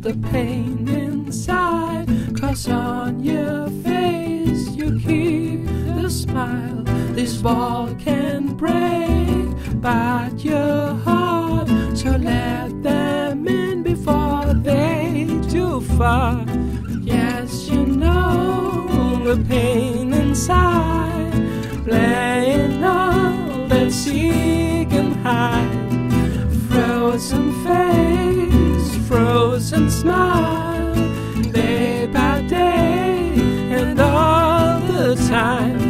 the pain inside, 'cause on your face you keep the smile. This wall can break, but your heart, so let them in before they too far. Yes, you know the pain inside, playing all that seek and hide. Frozen face, frozen smile, day by day and all the time.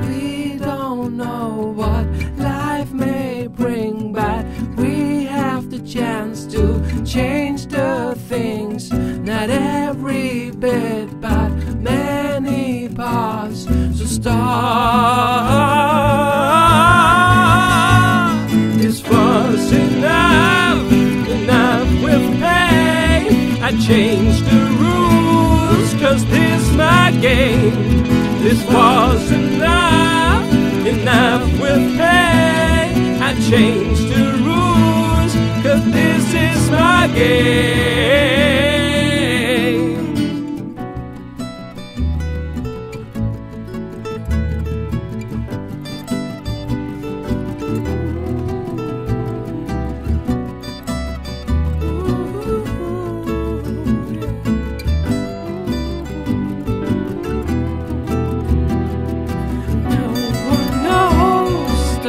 We don't know what life may bring, but we have the chance to change the things. Not every bit, but many parts. So start. This was enough with pain. I changed the rules, 'cause this my game. This was enough with pain. I changed the rules, 'cause this is my game.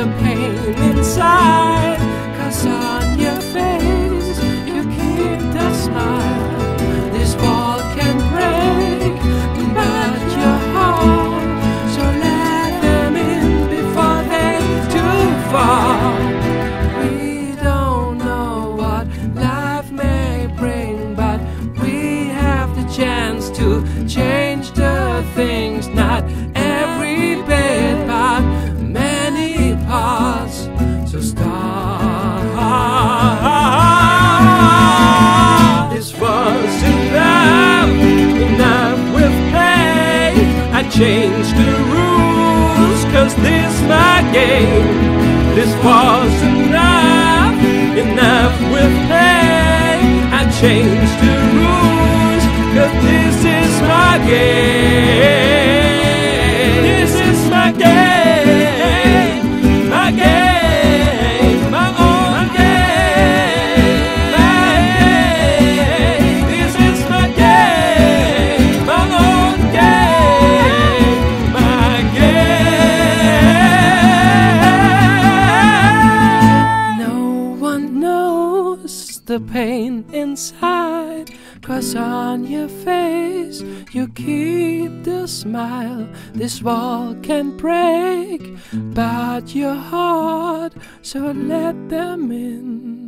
The pain inside, 'cause on your face you keep the smile. This wall can break, but your heart, so let them in before they're too far. We don't know what life may bring, but we have the chance to change the things. Not every bit, but many parts. So start. This was enough with pain. I changed the rules, 'cause this my game. This was enough with pain. I changed the rules, 'cause this is my game. This is my game. The pain inside, 'cause on your face you keep the smile. This wall can break, but your heart, so let them in.